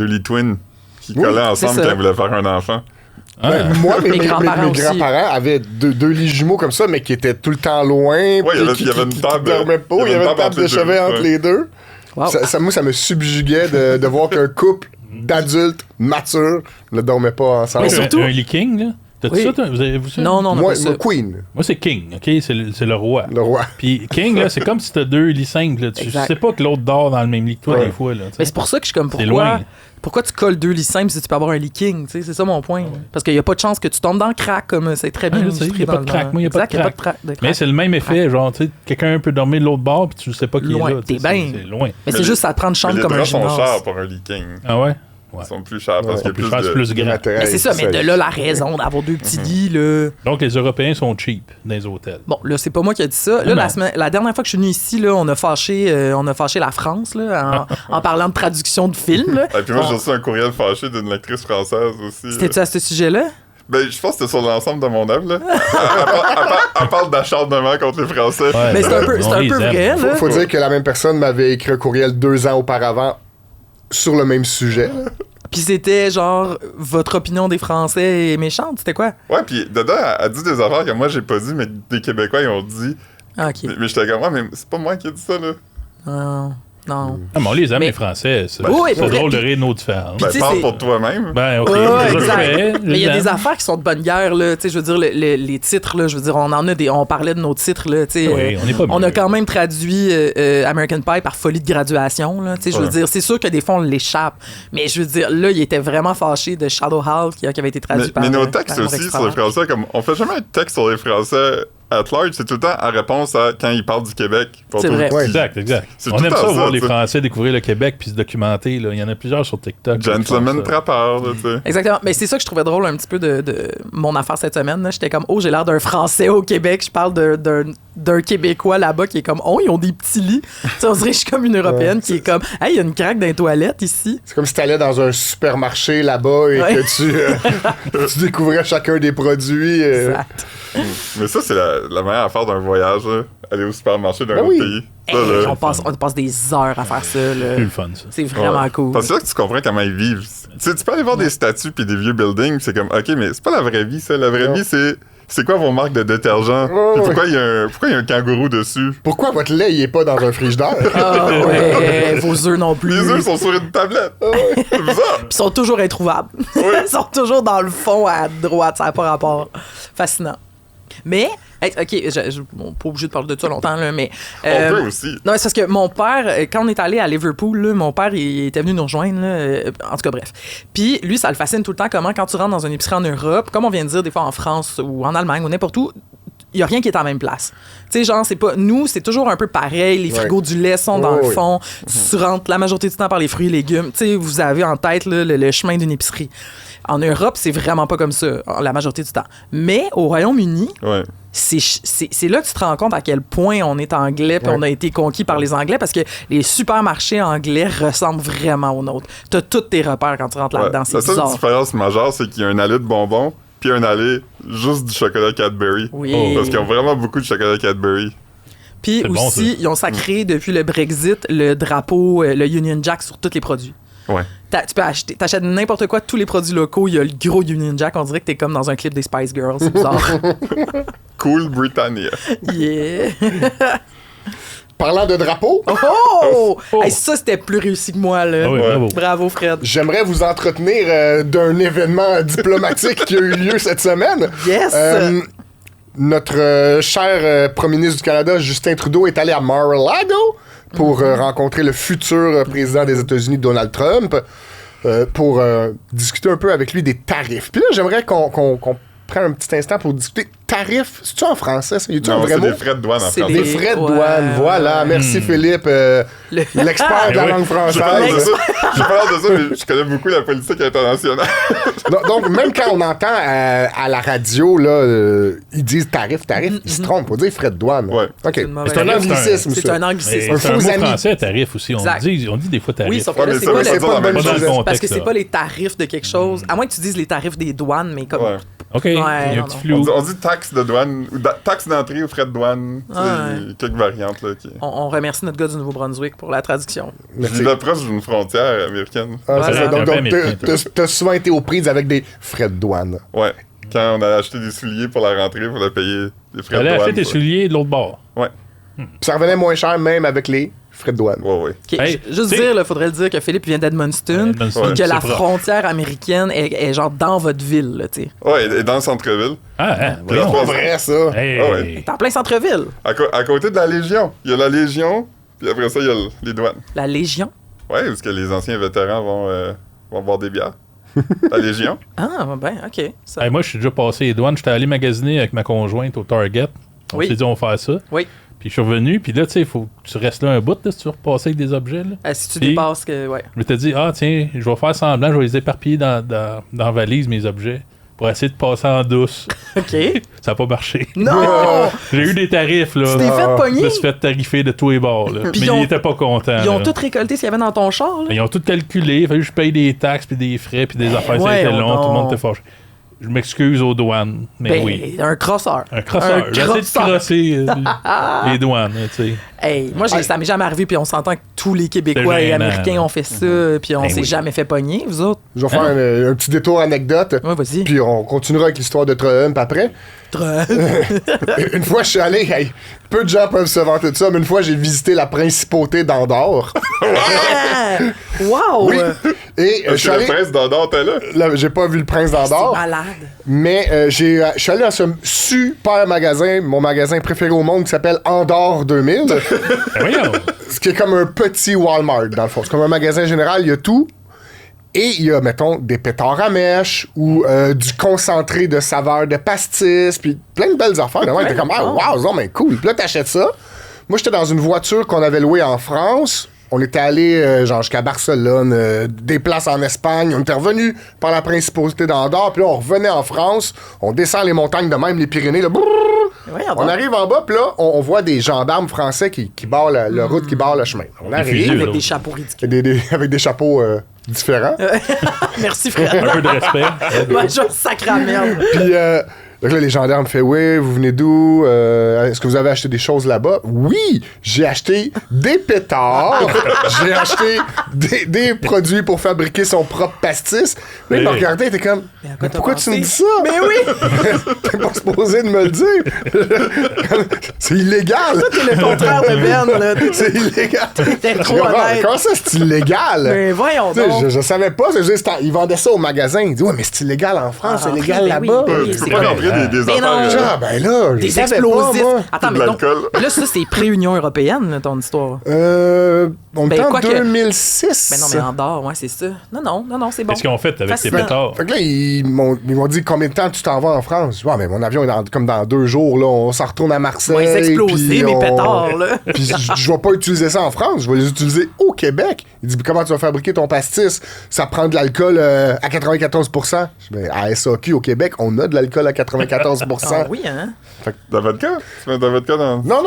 lits twins qui collaient ensemble ça. quand ils voulaient faire un enfant. Moi, mes grands-parents aussi. grands-parents avaient deux lits jumeaux comme ça, mais qui étaient tout le temps loin. Ouais, il y avait une table. Il y avait une table de chevet entre les deux. Wow. Moi, ça me subjuguait de voir qu'un couple d'adultes matures ne dormait pas ensemble. Mais surtout- Un lit king, là. T'as-tu Oui. ça, toi? Vous avez ça? Non, on a Moi, pas ça. Queen, Moi, c'est king, OK? C'est le roi. le roi. Puis King, là, c'est comme si t'as deux lits simples. Là. Tu Exact. sais pas que l'autre dort dans le même lit que toi, Ouais. des fois. Là, tu sais. Mais c'est pour ça que je suis comme, C'est loin. pourquoi tu colles 2 lits simples si tu peux avoir un lit king? Tu sais, c'est ça mon point. Parce qu'il n'y a pas de chance que tu tombes dans le crack, comme c'est très bien Ouais, je sais, illustré y a pas dans de le- crack. Moi, y a pas de Exact, y a pas de crack. Mais c'est le même effet, genre, tu sais, quelqu'un peut dormir de l'autre bord, puis tu sais pas qui Loin. est là. tu sais, T'es bien. C'est loin. Mais c'est les- juste, ça te prend une Mais chambre les comme un draps sont gymnase. chers pour un lit king. Ah ouais? Ils sont plus chers parce qu'il y a Plus plus cher, c'est de... plus grand. Mais c'est ça, mais de là la raison d'avoir 2 petits lits, là. Donc, les Européens sont cheap dans les hôtels. Bon, là, c'est pas moi qui ai dit ça. Là, Non. la dernière fois que je suis venu ici, là, on a fâché la France, là, en parlant de traduction de films, là. Et puis moi, On- j'ai reçu un courriel fâché d'une lectrice française aussi. C'était-tu à ce sujet-là? Ben, je pense que c'était sur l'ensemble de mon œuvre, là. Elle parle d'acharnement contre les Français. Ouais, Mais c'est un peu, on c'est un les peu aime. vrai, là. Faut dire que la même personne m'avait écrit un courriel 2 ans auparavant sur le même sujet. Puis c'était genre, votre opinion des Français est méchante, c'était quoi? Ouais, puis dedans, elle dit des affaires que moi, j'ai pas dit, mais des Québécois, ils ont dit. Ah, ok. Mais j'étais comme, ouais, mais c'est pas moi qui ai dit ça, là. Non. Ah, mais on les aime, Mais- les Français. C'est Oui, c'est pour drôle vrai, de rire de nos différences. Ben, tu sais, parle c'est- pour toi-même. Ben, OK. Ouais, je le exact. fais, Mais il y a je des l'aime. affaires qui sont de bonne guerre, là. Tu sais, je veux dire, les titres, là, je veux dire, on en a des. On parlait de nos titres, là. Tu sais, Oui, on n'est pas on mieux. a quand même traduit American Pie par folie de graduation, là. Tu sais, je veux Ouais. dire, c'est sûr que des fois, on l'échappe. Mais je veux dire, là, il était vraiment fâché de Shadowhall qui avait été traduit par. Mais nos par textes Maurice aussi sur Farah. les Français, comme on fait jamais un texte sur les Français at large, c'est tout le temps en réponse à quand ils parlent du Québec. C'est vrai. Ouais. Exact. C'est On tout aime le ça temps voir ça, les tu sais. Français découvrir le Québec puis se documenter. Là. Il y en a plusieurs sur TikTok. qui font Gentleman ça. trappeur, là, tu sais. Exactement. Mais c'est ça que je trouvais drôle un petit peu de mon affaire cette semaine. là. J'étais comme, oh, j'ai l'air d'un Français au Québec. Je parle d'un Québécois là-bas qui est comme, oh, ils ont des petits lits. Tu sais, on dirait que je suis comme une Européenne qui est comme, hey, il y a une craque dans les toilettes ici. C'est comme si t'allais dans un supermarché là-bas et Ouais. que tu découvrais chacun des produits. Exact. Mais ça, c'est la meilleure affaire d'un voyage, là. Aller au supermarché d'un Ben autre oui. pays. Ça, Hey, là. on passe des heures à faire ça. là. C'est le fun, ça. C'est vraiment Ouais. cool. Parce que c'est là que tu comprends comment ils vivent. Tu sais, tu peux aller voir des statues puis des vieux buildings, pis c'est comme, OK, mais c'est pas la vraie vie, ça. La vraie Non. vie, c'est quoi vos marques de détergent? Ouais, Puis ouais. pourquoi il y a un kangourou dessus? Pourquoi votre lait, il est pas dans un frigidaire? Ah ouais, vos œufs non plus. Les œufs sont sur une tablette. C'est bizarre. Puis ils sont toujours introuvables. Ils sont toujours dans le fond à droite, ça n'a pas rapport. Fascinant. Mais, hey, OK, on n'est pas obligé de parler de ça longtemps, là, mais... On peut aussi. Non, mais c'est parce que mon père, quand on est allé à Liverpool, là, mon père, il était venu nous rejoindre. Là, en tout cas, bref. Puis lui, ça le fascine tout le temps comment, quand tu rentres dans une épicerie en Europe, comme on vient de dire des fois en France ou en Allemagne ou n'importe où, il n'y a rien qui est à la même place. Tu sais, genre, c'est pas. Nous, c'est toujours un peu pareil. Les frigos du lait sont dans le Oui. fond. Tu rentres la majorité du temps par les fruits et légumes. Tu sais, vous avez en tête là, le chemin d'une épicerie. En Europe, c'est vraiment pas comme ça, la majorité du temps. Mais au Royaume-Uni, Ouais. c'est là que tu te rends compte à quel point on est anglais puis Ouais. on a été conquis par les Anglais parce que les supermarchés anglais ressemblent vraiment aux nôtres. T'as tous tes repères quand tu rentres Ouais. là-dedans, c'est La seule bizarre. différence majeure, c'est qu'il y a un allée de bonbons puis un allée juste du chocolat Cadbury. Oui. Parce qu'ils ont vraiment beaucoup de chocolat Cadbury. Puis C'est bon, aussi, ça. ils ont sacré depuis le Brexit le drapeau, le Union Jack sur tous les produits. Ouais. Tu peux acheter, t'achètes n'importe quoi, tous les produits locaux, il y a le gros Union Jack, on dirait que t'es comme dans un clip des Spice Girls, c'est bizarre. Cool Britannia. Yeah! Parlant de drapeau, Oh! Oh! Hey, ça, c'était plus réussi que moi, là. Ah oui, Ouais. bravo. Bravo, Fred. j'aimerais vous entretenir d'un événement diplomatique qui a eu lieu cette semaine. Yes! Notre cher premier ministre du Canada, Justin Trudeau, est allé à Mar-a-Lago pour rencontrer le futur président des États-Unis, Donald Trump, pour discuter un peu avec lui des tarifs. Puis là, j'aimerais qu'on prends un petit instant pour discuter. Tarif, c'est-tu en français, ça? Y a-tu un Non, vrai c'est mot? des frais de douane en C'est français. Des frais de douane, voilà. Merci Philippe, l'expert de la langue Je parle de française. ça, mais je connais beaucoup la politique internationale. Donc, même quand on entend à la radio, là, ils disent tarif, ils se trompent. Faut dire frais de douane. Ouais. OK. C'est une mauvaise C'est un idée. anglicisme, C'est ça. un anglicisme. Un C'est un faux mot ami. français, tarif aussi. On Exact. dit des fois tarif. Oui, sauf que Ouais, là, mais c'est ça, pas, mais c'est le- pas la même Pas dans chose. le contexte. parce que c'est là. pas les tarifs de quelque chose. À moins que tu dises les tarifs des douanes, mais comme. Ouais. OK, il y a un non, petit non. flou. On dit taxe de douane, ou taxe d'entrée ou frais de douane. Tu sais, Ouais. quelques variantes, là. On remercie notre gars du Nouveau-Brunswick pour la traduction. Je vis là proche d'une frontière américaine. Ah, c'est Voilà. ça. Donc, Un peu américain, toi. t'as souvent été aux prises avec des frais de douane. Ouais. Quand on allait acheter des souliers pour la rentrée, il fallait payer des frais de Allez douane. acheter tes ça. souliers de l'autre bord. Ouais. Puis ça revenait moins cher même avec les frais de douane. Ouais. OK, Hey, juste t'sais- dire, il faudrait le dire que Philippe vient d'Edmundston, Edmundston, et que c'est la proche. frontière américaine est genre dans votre ville, là, tu sais. Ouais, et dans le centre-ville. Ah, hein, Puis là, voyons. Pas vrai, ça. Hey. Ah ouais. T'es en plein centre-ville. À côté de la Légion. Il y a la Légion, puis après ça, il y a les douanes. La Légion. Ouais, parce que les anciens vétérans vont boire des bières. La Légion. Ah, ben, OK. Ça- Hey, moi, je suis déjà passé les douanes. J'étais allé magasiner avec ma conjointe au Target. On Oui. s'est dit, on va faire ça. Oui. Puis je suis revenu. Puis là, tu sais, il faut que tu restes là un bout, là, si tu veux repasser avec des objets. Là. Si tu Puis- dépasses que. Ouais. Je m'étais dit, ah, tiens, je vais faire semblant, je vais les éparpiller dans la valise, mes objets, pour essayer de passer en douce. OK. Ça n'a pas marché. Non! J'ai eu des tarifs, là. Tu t'es fait Je pogner? me suis fait tarifer de tous les bords, là. Puis Mais ils ont- ils étaient pas contents. Ils ont là. tout récolté ce qu'il y avait dans ton char, là? Ils ont tout calculé. Il a fallu que je paye des taxes, puis des frais, puis des affaires. Ça a été voyons long. Tout le monde donc. était fâché. Je m'excuse aux douanes, mais Ben, oui. un crosseur. Un crosseur. J'essaie de crosseur. crosser les douanes, tu sais. Hey, moi, ça m'est jamais arrivé, puis on s'entend que tous les Québécois C'est et gênant. Américains ont fait ça, puis on Ben s'est oui. jamais fait pogner, vous autres. Je vais faire un petit détour anecdote. Ouais, vas-y. Puis on continuera avec l'histoire de Trump après. Une fois, je suis allé, hey, peu de gens peuvent se vanter de ça, mais une fois, j'ai visité la principauté d'Andorre. Ah! Wow! Oui. Et je Est-ce suis que le allé. prince d'Andorre était là? Là, j'ai pas vu le prince C'est d'Andorre, malade. mais je suis allé dans ce super magasin, mon magasin préféré au monde qui s'appelle Andorre 2000, Ben voyons. ce qui est comme un petit Walmart dans le fond. C'est comme un magasin général, il y a tout. Et il y a, mettons, des pétards à mèche ou du concentré de saveur de pastis, puis plein de belles affaires. Là, t'es comme, ah, wow, non, mais cool. Puis là, t'achètes ça. Moi, j'étais dans une voiture qu'on avait louée en France. On était allé, genre, jusqu'à Barcelone, des places en Espagne. On était revenu par la principauté d'Andorre. Puis là, on revenait en France. On descend les montagnes de même, les Pyrénées. Là, brrr. Voyons On donc. arrive en bas, puis là, on voit des gendarmes français qui barrent la route, qui barrent le chemin. On fusils, arrive là. Avec des chapeaux ridicules. avec des chapeaux différents. Merci, Un frère. peu de respect. Moi, je sacré à merde. Puis donc là, les gendarmes font oui, vous venez d'où? Est-ce que vous avez acheté des choses là-bas? Oui, j'ai acheté des pétards. J'ai acheté des produits pour fabriquer son propre pastis. Là, il m'a regardé, il était comme, Mais à quoi mais t'as pourquoi tu pensé? me dis ça? Mais oui! T'es pas supposé de me le dire. C'est illégal. C'est le contraire de Ben, là. C'est illégal. T'es Je trop comprends, honnête. comment ça, c'est illégal? Mais voyons Tu sais, donc. je savais pas. Ils vendaient ça au magasin. Ils disaient, ouais, mais c'est illégal en France, Ah, c'est illégal ben oui, là-bas. ben oui, Tu c'est peux pas vrai. rentrer des Mais affaires. non. Ah, ben là, je Des savais explosifs. pas, moi. Attends, De mais donc. l'alcool. Là, ça, c'est pré-Union européenne, là, ton histoire. On Ben, était en quoi que- 2006. Mais non, mais Andorre, ouais, c'est ça. Non, c'est bon. Qu'est-ce qu'ils ont fait avec tes Fascinant. pétards? Fait que là, ils m'ont dit combien de temps tu t'en vas en France. Je dis, ouais, mais mon avion est comme dans 2 jours, là. On s'en retourne à Marseille. Ouais, ils explosaient, puis mes on- pétards, là. Puis je vais pas utiliser ça en France, je vais les utiliser au Québec. Il dit, comment tu vas fabriquer ton pastis? Ça prend de l'alcool à 94%. Je dis, ben, à SAQ au Québec, on a de l'alcool à 94%. Ah oui, hein? Dans votre cas? Tu mets dans votre cas dans... Non,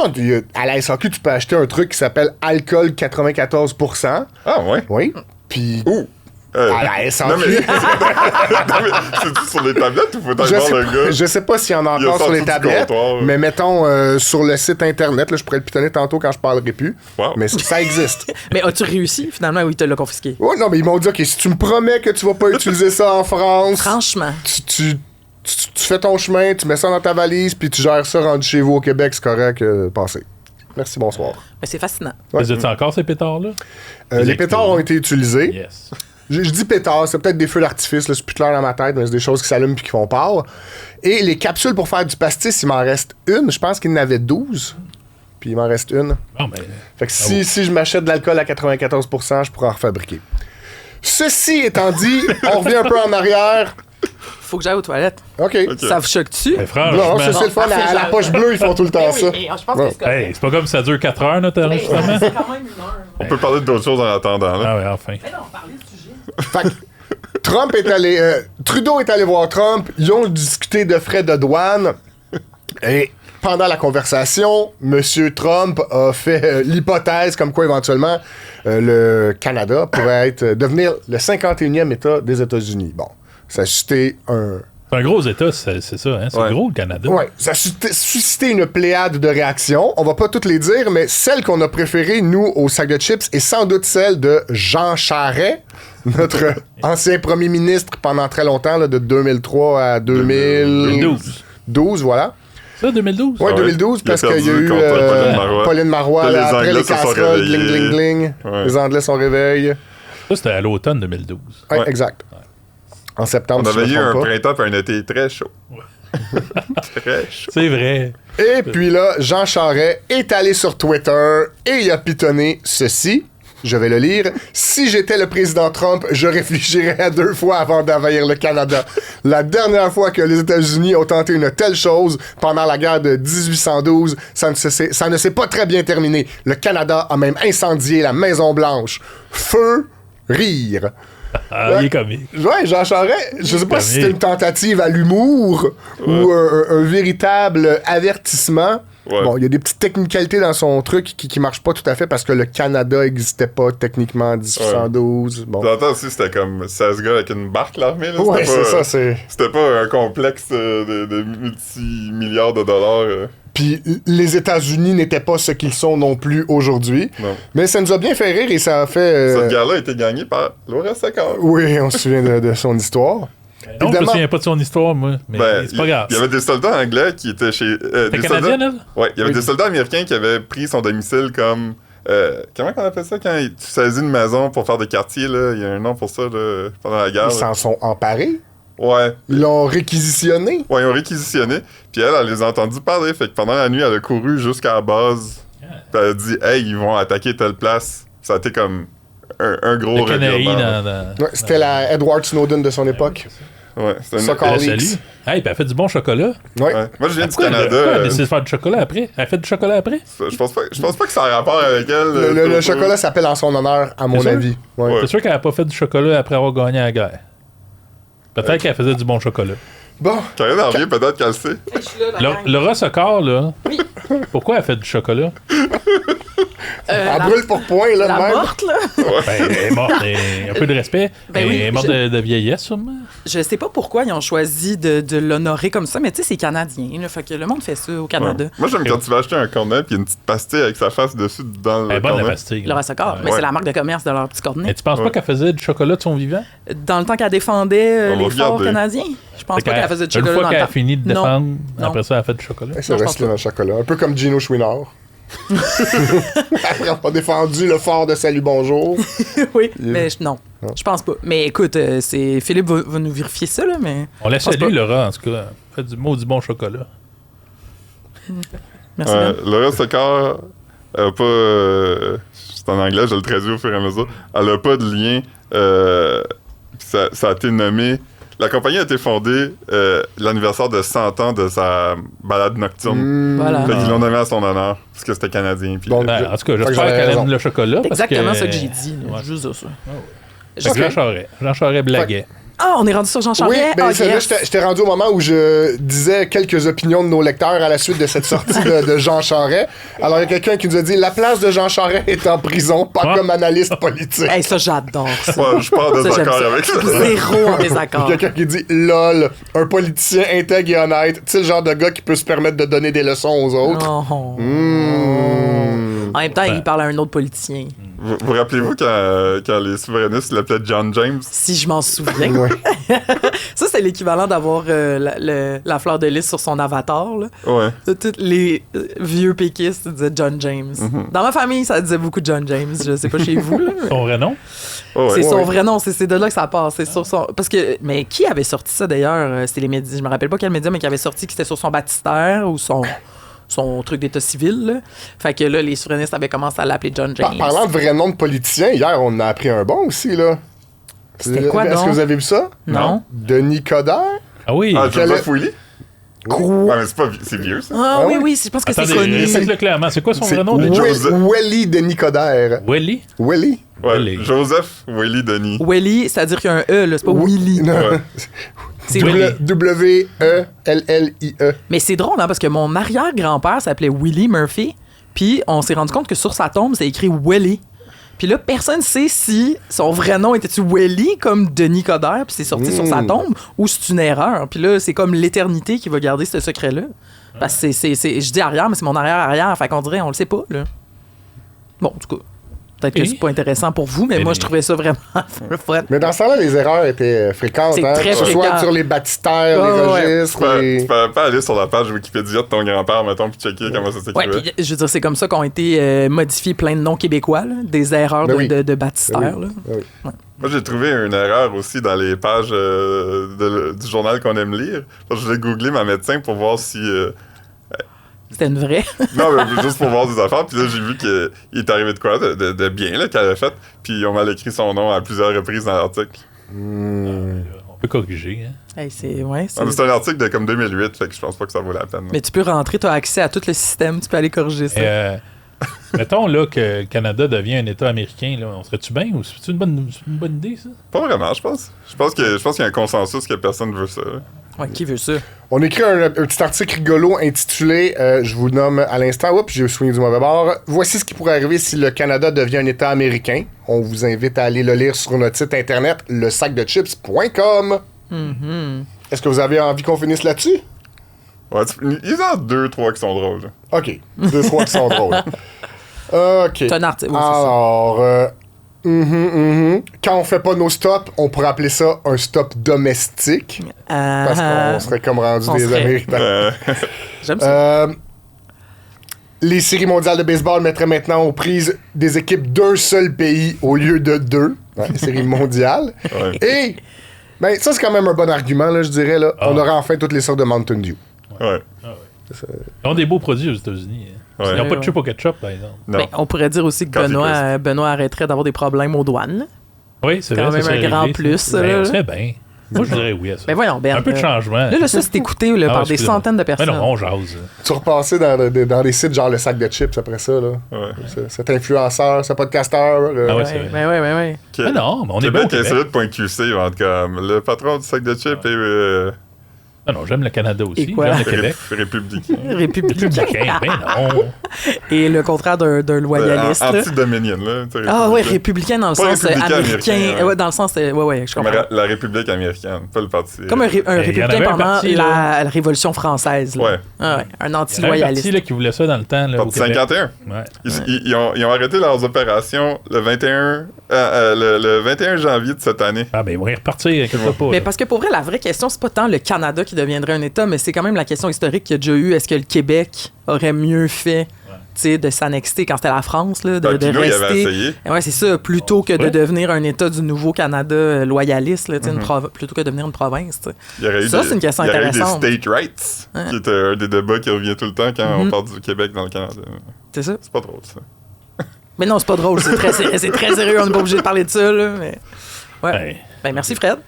à la SAQ, tu peux acheter un truc qui s'appelle alcool 94%. Ah, ouais. Oui. Puis Ouh. à la SAQ. Non, mais... non, mais c'est-tu sur les tablettes ou faut aller Je voir sais, le gars? je sais pas s'il y en a Il a encore sur sorti les du tablettes, comptoir. mais mettons sur le site internet, là, je pourrais le pitonner tantôt quand je parlerai plus, Wow. mais ça existe. Mais as-tu réussi, finalement, ou il te l'a confisqué? Oh non, mais ils m'ont dit, OK, si tu me promets que tu vas pas utiliser ça en France, Franchement. tu fais ton chemin, tu mets ça dans ta valise, puis tu gères ça rendu chez vous au Québec, c'est correct, passez. Merci, bonsoir. Mais c'est fascinant. Ouais. Vous êtes encore ces pétards-là? Les pétards ont été utilisés. Yes. Je dis pétard, c'est peut-être des feux d'artifice, là, c'est plus clair dans ma tête, mais c'est des choses qui s'allument puis qui font part. Et les capsules pour faire du pastis, il m'en reste une. Je pense qu'il y en avait 12. Puis il m'en reste une. Bon, ben, Fait que si je m'achète de l'alcool à 94%, je pourrais en refabriquer. Ceci étant dit, on revient un peu en arrière. Faut que j'aille aux toilettes. OK. Ça vous choque-tu? Mais franchement, Non, ça, c'est le fun. À la poche bleue, ils font tout le temps ça. Oui, je pense que c'est hey, c'est pas comme si ça dure 4 heures, notre enregistrement. C'est quand même 1 heure. On peut parler d'autres choses en attendant, là. Ah ouais, enfin. Mais non, parler du sujet. Fait que Trump est allé... Trudeau est allé voir Trump. Ils ont discuté de frais de douane. Et pendant la conversation, M. Trump a fait l'hypothèse comme quoi, éventuellement, le Canada pourrait devenir le 51e État des États-Unis. Bon, ça a suscité un... C'est un gros État, c'est ça, hein? C'est gros, le Canada. Ouais, ça a suscité une pléiade de réactions. On va pas toutes les dire, mais celle qu'on a préférée, nous, au sac de chips, est sans doute celle de Jean Charest, notre ancien premier ministre pendant très longtemps, là, de 2003 à 2012, voilà. Ça, 2012? Ouais, 2012, parce qu'il y a eu Pauline Marois, là, après les casseroles, gling, gling, gling. Ouais. Les Anglais sont réveillés. Ça, c'était à l'automne 2012. Ouais, Ouais. exact. En septembre, On si je avait me eu un trompe pas. printemps et un été très chaud. Très chaud. C'est vrai. Et puis là, Jean Charest est allé sur Twitter et il a pitonné ceci. Je vais le lire. Si j'étais le président Trump, je réfléchirais à 2 fois avant d'envahir le Canada. La dernière fois que les États-Unis ont tenté une telle chose, pendant la guerre de 1812, ça ne s'est pas très bien terminé. Le Canada a même incendié la Maison-Blanche. Feu, rire. Ah, il est comique. Ouais, Jean Charest, je sais pas si Comique. c'était une tentative à l'humour ou un véritable avertissement. Ouais. Bon, il y a des petites technicalités dans son truc qui marchent pas tout à fait parce que le Canada n'existait pas techniquement en 1812. Bon. J'entends aussi, c'était comme 16 gars avec une barque, l'armée. Là. Ouais, C'était c'est pas, ça, c'est... C'était pas un complexe de multi-milliards de dollars. Puis les États-Unis n'étaient pas ce qu'ils sont non plus aujourd'hui. Non. Mais ça nous a bien fait rire et ça a fait... Cette guerre-là a été gagnée par Laura Secord. Oui, on se souvient de son histoire. Non, je me Évidemment. souviens pas de son histoire, moi. Mais c'est pas grave. Il y avait des soldats anglais qui étaient chez... T'es des canadienne, soldats... elle? Ouais, il y avait des soldats américains qui avaient pris son domicile comme... comment on appelle ça quand tu saisis une maison pour faire des quartiers, là? Il y a un nom pour ça, là, pendant la guerre. Ils là. s'en sont emparés. Ouais. Ils l'ont réquisitionné. Ouais, ils ont réquisitionné. Puis elle les a entendus parler. Fait que pendant la nuit, elle a couru jusqu'à la base. Puis elle a dit, hey, ils vont attaquer telle place. Ça a été comme un gros Le Canary revirement. dans... Ouais, c'était la Edward Snowden de son époque. Ouais, c'était une... Soccer Elle a Leaks. salué. Hey, puis elle fait du bon chocolat. Ouais. Ouais. Moi, je viens du Pourquoi Canada. elle a décidé de faire du chocolat après? Elle fait du chocolat après? Je pense pas que ça a rapport avec elle. Le chocolat s'appelle en son honneur, à mon sûr? avis. Ouais. Ouais. C'est sûr qu'elle a pas fait du chocolat après avoir gagné la guerre. Peut-être qu'elle faisait du bon chocolat. Bon, Karine en revient, peut-être qu'elle le sait. Je suis là, la gang. Laura Secord, là, pourquoi elle fait du chocolat? elle la- brûle pour point, là, de La même. morte, là. Ben, elle est morte. Un peu de respect. Ben oui, elle est morte de vieillesse, sûrement. Je sais pas pourquoi ils ont choisi de l'honorer comme ça, mais tu sais, c'est canadien. Là, fait que le monde fait ça au Canada. Ouais. Moi, j'aime quand tu vas acheter un cornet puis il y a une petite pastille avec sa face dessus dans Elle le est bonne, la cornet. pastille. Laura Secord. Mais Ouais. c'est la marque de commerce de leur petit cornet. Mais tu penses pas Ouais. qu'elle faisait du chocolat de son vivant? Dans le temps qu'elle défendait On va les forts regarder. canadiens, je pense pas qu'elle faisait du Une chocolat fois dans qu'elle le a temps. fini de Non. défendre, Non. après ça, elle a fait du chocolat. C'est Non, je resté pense dans le chocolat. Un peu comme Gino Chouinard. Après avoir défendu le fort de Salut Bonjour. Oui, mais non. Je pense pas. Mais écoute, c'est Philippe va nous vérifier ça, là, mais... On la Je pense salue, pas. Laura, en tout cas. Fait du maudit bon chocolat. Merci, Ben. Laura Secord, elle a pas... c'est en anglais, je le traduis au fur et à mesure. Elle a pas de lien. Ça a été nommé... La compagnie a été fondée l'anniversaire de 100 ans de sa balade nocturne. Voilà. Fait qu'ils l'ont nommé à son honneur, parce que c'était canadien. Puis Donc, Ben, en tout cas, Fait que j'espère j'avais qu'elle raison. aime le chocolat. C'est parce exactement que- ça que j'ai dit. là. Ouais. Juste ça. Fait que Jean Charest blaguait. Ah, on est rendu sur Jean Charest. Oui, ben Ah, celle-là, yes. j'étais rendu au moment où je disais quelques opinions de nos lecteurs à la suite de cette sortie de Jean Charest. Alors, il y a quelqu'un qui nous a dit « La place de Jean Charest est en prison, pas Ouais. comme analyste politique. Hey, ça, j'adore ça. Ouais, je suis pas en Ça, j'aime désaccord ça. avec ça. Zéro en Il y désaccord. a quelqu'un qui dit « LOL, un politicien intègre et honnête. » Tu sais, le genre de gars qui peut se permettre de donner des leçons aux autres. Oh. Mmh. En même temps, il parle à un autre politicien. Vous rappelez-vous quand les souverainistes l'appelaient John James? Si je m'en souviens. Ouais. Ça, c'est l'équivalent d'avoir la fleur de lys sur son avatar. Là. Ouais. Tous les vieux péquistes disaient John James. Dans ma famille, ça disait beaucoup John James. Je sais pas chez vous. Là. Son vrai nom? Oh, C'est ouais. son vrai nom, c'est de là que ça passe. C'est sur son... Parce que, mais qui avait sorti ça d'ailleurs? C'était les médias. Je me rappelle pas quel média, mais qui avait sorti que c'était sur son baptistère ou son truc d'état civil. Là. Fait que là, les souverainistes avaient commencé à l'appeler John James. Parlant de vrai nom de politicien, hier, on a appris un bon aussi, là. C'était quoi, Est-ce donc? que vous avez vu ça? Non. Denis Coderre? Ah oui. Ah, Joseph Willy? Quoi? Ouais, mais c'est vieux, ça. Ah Ah oui, oui? oui, je pense que c'est Attendez, connu. répète-le clairement. C'est quoi son C'est vrai nom? Joseph. Welly de Nicodère. Willy? Welly? Ouais, Willy. Joseph Willy Denis. Willy, c'est-à-dire qu'il y a un E, là, c'est pas Willy. Non. Ouais. C'est Willy. W-E-L-L-I-E. Mais c'est drôle, hein, parce que mon arrière-grand-père s'appelait Willie Murphy, puis on s'est rendu compte que sur sa tombe, c'est écrit Willy. Puis là, personne ne sait si son vrai nom était-tu Willy, comme Denis Coderre, puis c'est sorti sur sa tombe, ou c'est une erreur. Puis là, c'est comme l'éternité qui va garder ce secret-là. Parce que je dis arrière, mais c'est mon arrière-arrière, fait qu'on dirait, on le sait pas, là. Bon, en tout cas, peut-être que c'est pas intéressant pour vous, mais moi, je trouvais ça vraiment fun. Mais dans ce temps-là, les erreurs étaient fréquentes. C'est très que ce soit fréquent. sur les baptistères, les Ouais. registres. Tu peux pas aller sur la page Wikipédia de ton grand-père, mettons, puis checker comment ça Ouais, s'écrivait. puis je veux dire, c'est comme ça qu'ont été modifiés plein de noms québécois, là, des erreurs Ben oui. de baptistères. Ben oui. là. Ben oui. Moi, j'ai trouvé une erreur aussi dans les pages du journal qu'on aime lire. Parce que je l'ai googlé ma médecin pour voir si... C'était une vraie. Non, mais juste pour voir des affaires. Puis là, j'ai vu qu'il est arrivé de quoi de bien là, qu'elle avait fait. Puis ils ont mal écrit son nom à plusieurs reprises dans l'article. On peut corriger. Hein. Hey, c'est ouais, Ah, mais c'est un article de comme 2008, fait que je pense pas que ça vaut la peine. Mais tu peux rentrer, tu as accès à tout le système, tu peux aller corriger ça. Mettons là, que le Canada devient un État américain. Là, on serait-tu bien ou c'est une bonne idée, ça? Pas vraiment, je pense. Je pense qu'il y a un consensus que personne veut ça. Là. Ouais, qui veut ça? On écrit un petit article rigolo intitulé, je vous nomme à l'instant, oups, j'ai swingé du mauvais bord. Voici ce qui pourrait arriver si le Canada devient un État américain. On vous invite à aller le lire sur notre site internet, lesacdechips.com. Est-ce que vous avez envie qu'on finisse là-dessus? Ouais, il y en a 2-3 qui sont drôles. Là. OK. 2-3 qui sont drôles. OK. C'est un article. Oui, c'est ça. Alors, quand on fait pas nos stops, on pourrait appeler ça un stop domestique. Parce qu'on serait comme rendu On des serait. Américains. J'aime ça. Les séries mondiales de baseball mettraient maintenant aux prises des équipes d'un seul pays au lieu de deux. Ouais, les séries mondiales. Ouais. Et, ben, ça, c'est quand même un bon argument, là, je dirais. Là. On aurait enfin toutes les sortes de Mountain Dew. Ouais. Ils ont des beaux produits aux États-Unis. Hein. Ouais. Ils n'ont pas de Ouais. chip au ketchup, par exemple. Non. Ben, on pourrait dire aussi que Coffee Benoît arrêterait d'avoir des problèmes aux douanes. là. Oui, c'est quand vrai. même ça un serait grand réglé, plus, ça. ça, Ben, là. on serait bien. Moi, je dirais oui à ça. Ben voyons, Ben. Un peu de changement. Là, ça, c'est écouté là, Ah, par des excusez-moi. centaines de Ben personnes. non, on jase. Tu repassais dans des sites genre le sac de chips après ça. Là. Ouais. Cet influenceur, ce podcasteur. Ah ouais, Ouais, c'est vrai. ben ouais. Mais non, mais on est bien au Québec Québec. insolite.qc, en tout cas. Le patron du sac de chips est Non, j'aime le Canada aussi. Et quoi? J'aime le Québec. républicain. Républicain. Républicain, ben non. Et le contraire d'un loyaliste. là. Anti-dominion, là. tu sais, Ah ouais, républicain. républicain dans le Pas sens républicain américain. américain, ouais. Ouais, dans le sens, ouais, je Comme comprends. la République américaine, pas le parti. Comme un il y en républicain avait un pendant parti, là. la Révolution française. Là. Ouais. Ah ouais, un Il y avait un parti anti-loyaliste. là, qui voulait ça dans le temps. Là, au Parti Québec. 51. Ouais. Ils ont arrêté leurs opérations le 21 janvier de cette année. Ah, ben, ils vont y repartir, inquiète-toi pas. Mais là. parce que pour vrai, la vraie question, c'est pas tant le Canada qui deviendrait un État, mais c'est quand même la question historique qu'il y a déjà eu. Est-ce que le Québec aurait mieux fait tu sais, de s'annexer quand c'était la France, là, de Pinot, il avait rester. essayé. Ouais, c'est ça, plutôt que de Ouais. devenir un État du nouveau Canada loyaliste, là, tu sais, plutôt que de devenir une province. Tu sais. Il y aurait eu Ça, des- c'est une question il y aurait eu intéressante. des state rights, qui était un des débats qui revient tout le temps quand on parle du Québec dans le Canada. C'est ça. C'est pas drôle, ça. Mais non, c'est pas drôle, c'est très sérieux, on n'est pas obligé de parler de ça. Là, mais... Ouais. Ouais. Ben, merci, Fred.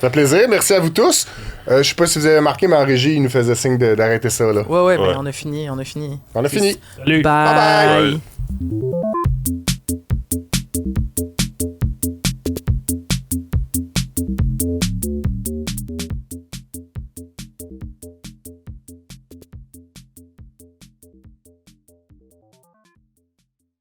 Ça fait plaisir. Merci à vous tous. Je sais pas si vous avez remarqué, mais en régie, il nous faisait signe d'arrêter ça. Là. Ouais, Ouais. ben, on a fini. On a fini. Salut. Bye Bye. bye.